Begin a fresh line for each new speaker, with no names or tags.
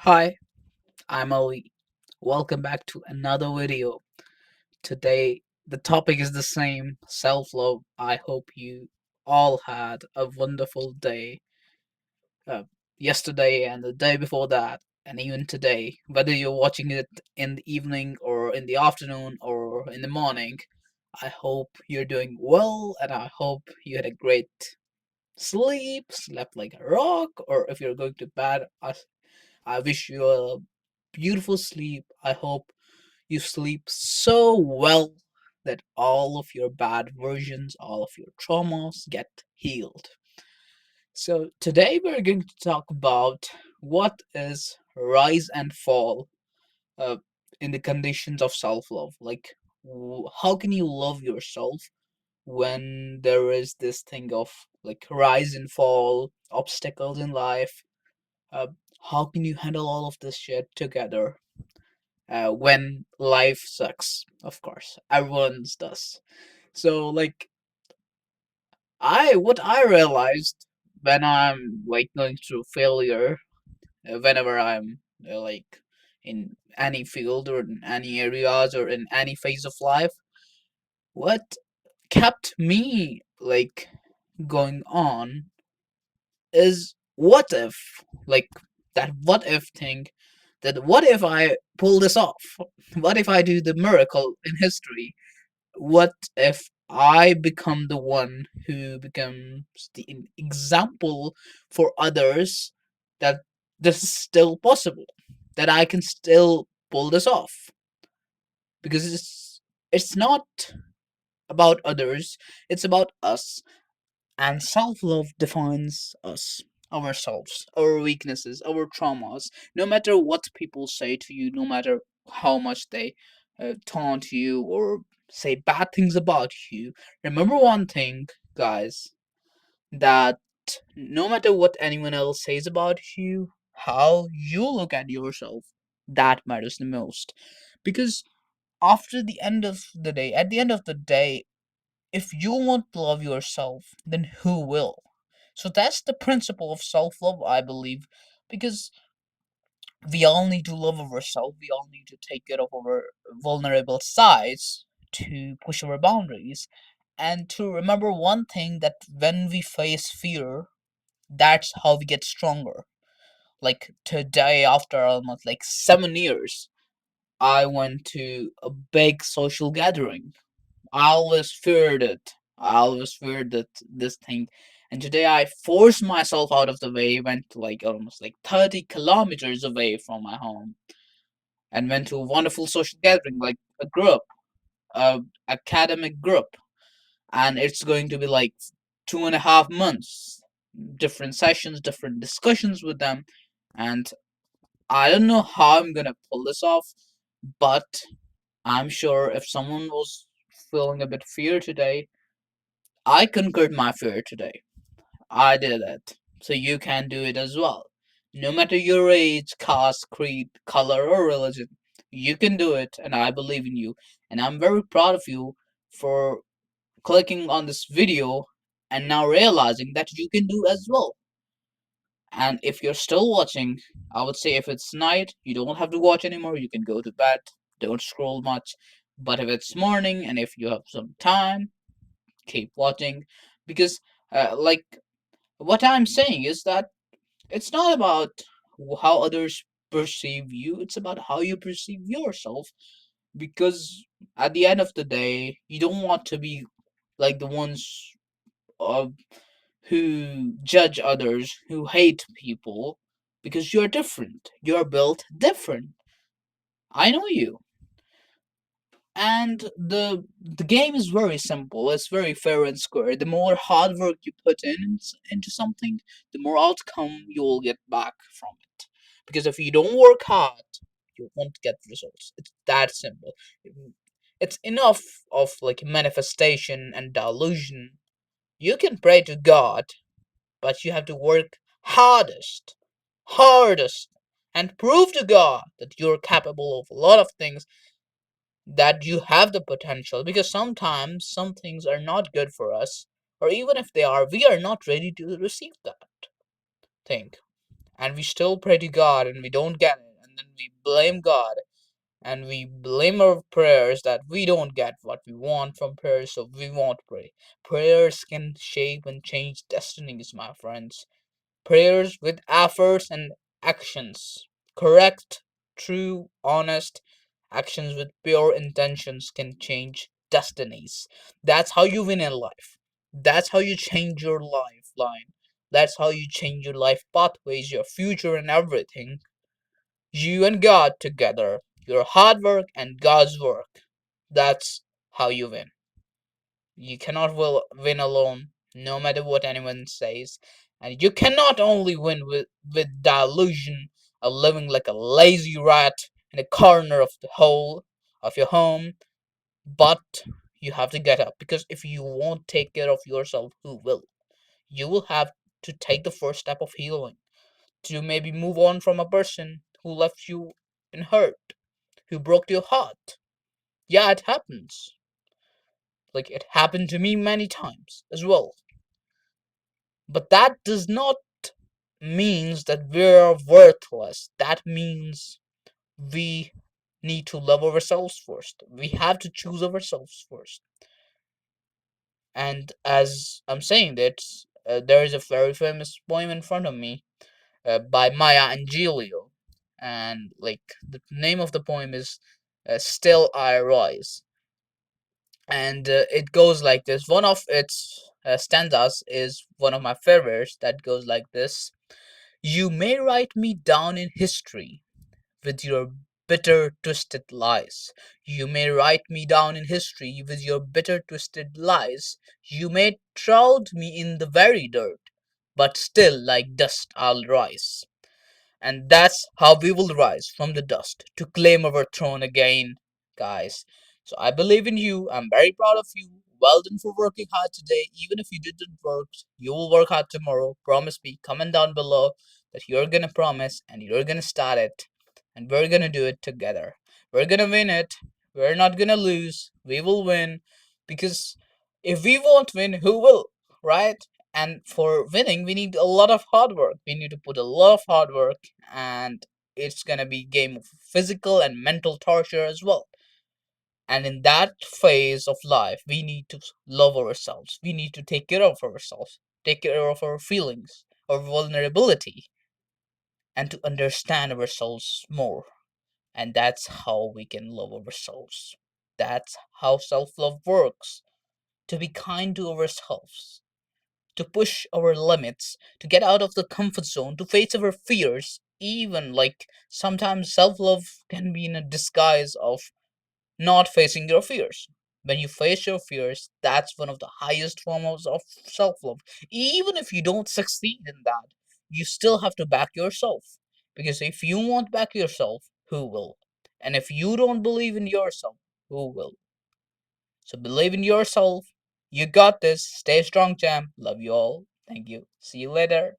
Hi, I'm Ali. Welcome back to another video. Today, the topic is the same self love. I hope you all had a wonderful day uh, yesterday and the day before that, and even today. Whether you're watching it in the evening or in the afternoon or in the morning, I hope you're doing well and I hope you had a great sleep, slept like a rock, or if you're going to bed, I wish you a beautiful sleep. I hope you sleep so well that all of your bad versions, all of your traumas get healed. So, today we're going to talk about what is rise and fall uh, in the conditions of self love. Like, how can you love yourself when there is this thing of like rise and fall, obstacles in life? Uh, how can you handle all of this shit together when life sucks? Of course, everyone's does. So, like, what I realized when I'm like going through failure, whenever I'm like in any field or in any areas or in any phase of life, what kept me like going on is what if, like that what if thing, that what if I pull this off? What if I do the miracle in history? What if I become the one who becomes the example for others that this is still possible, that I can still pull this off? Because it's not about others, it's about us. And self love defines us, ourselves, our weaknesses, our traumas. No matter what people say to you, no matter how much they taunt you or say bad things about you, remember one thing, guys, that no matter what anyone else says about you, how you look at yourself, that matters the most. Because after the end of the day, at the end of the day, if you won't love yourself, then who will? So that's the principle of self love, I believe, because we all need to love ourselves, we all need to take care of our vulnerable sides to push our boundaries, and to remember one thing, that when we face fear, that's how we get stronger. Like today, after almost like 7 years, I went to a big social gathering. I always feared it. I always feared that this thing. And today I forced myself out of the way, went to like almost like 30 kilometers away from my home and went to a wonderful social gathering, like a group, a academic group. And it's going to be like 2.5 months, different sessions, different discussions with them. And I don't know how I'm gonna pull this off, but I'm sure if someone was feeling a bit fear today, I conquered my fear today. I did it. So you can do it as well. No matter your age, caste, creed, color, or religion, you can do it, and I believe in you. And I'm very proud of you for clicking on this video and now realizing that you can do as well. And if you're still watching, I would say if it's night, you don't have to watch anymore. You can go to bed. Don't scroll much. But if it's morning and if you have some time, keep watching, because like what I'm saying is that it's not about how others perceive you, it's about how you perceive yourself. Because at the end of the day, you don't want to be like the ones uh, who judge others, who hate people, because you're different. You're built different. I know you. And the game is very simple. It's very fair and square. The more hard work you put into something, the more outcome you will get back from it. Because if you don't work hard, you won't get results. It's that simple. It's enough of like manifestation and delusion. You can pray to God, but you have to work hardest, and prove to God that you're capable of a lot of things, that you have the potential, because sometimes some things are not good for us, or even if they are, we are not ready to receive that thing. and we still pray to God and we don't get it, and then we blame God and we blame our prayers that we don't get what we want from prayers, so we won't pray. Prayers can shape and change destinies, my friends. Prayers with efforts and actions, correct, true, honest actions with pure intentions can change destinies. That's how you win in life. That's how you change your lifeline. That's how you change your life pathways, your future, and everything. You and God together, your hard work and God's work. That's how you win. You cannot win alone, no matter what anyone says. And you cannot only win with the illusion of living like a lazy rat in a corner of the hole of your home, but you have to get up because if you won't take care of yourself, who will? You will have to take the first step of healing to maybe move on from a person who left you in hurt, who broke your heart. Yeah, it happens. Like it happened to me many times as well. But that does not means that we're worthless. That means we need to love ourselves first. We have to choose ourselves first. And as I'm saying that, there is a very famous poem in front of me by Maya Angelou, and like the name of the poem is "Still I Rise," and it goes like this. One of its stanzas is one of my favorites. That goes like this: "You may write me down in history with your bitter, twisted lies. You may write me down in history with your bitter, twisted lies. You may shroud me in the very dirt, but still like dust I'll rise. And that's how we will rise from the dust to claim our throne again, guys. So I believe in you. I'm very proud of you. Well done for working hard today. Even if you didn't work, you will work hard tomorrow. Promise me, comment down below that you're gonna promise and you're gonna start it. And we're gonna do it together. We're gonna win it. We're not gonna lose. We will win. Because if we won't win, who will? Right? And for winning, we need a lot of hard work. We need to put a lot of hard work, and it's gonna be game of physical and mental torture as well. And in that phase of life, we need to love ourselves. We need to take care of ourselves, take care of our feelings, our vulnerability, and to understand ourselves more. And that's how we can love ourselves. That's how self-love works. To be kind to ourselves, to push our limits, to get out of the comfort zone, to face our fears. Even like sometimes self love can be in a disguise of not facing your fears. When you face your fears, that's one of the highest forms of self love. Even if you don't succeed in that, you still have to back yourself. Because if you won't back yourself, who will? And if you don't believe in yourself, who will? So believe in yourself. You got this. Stay strong, champ. Love you all. Thank you. See you later.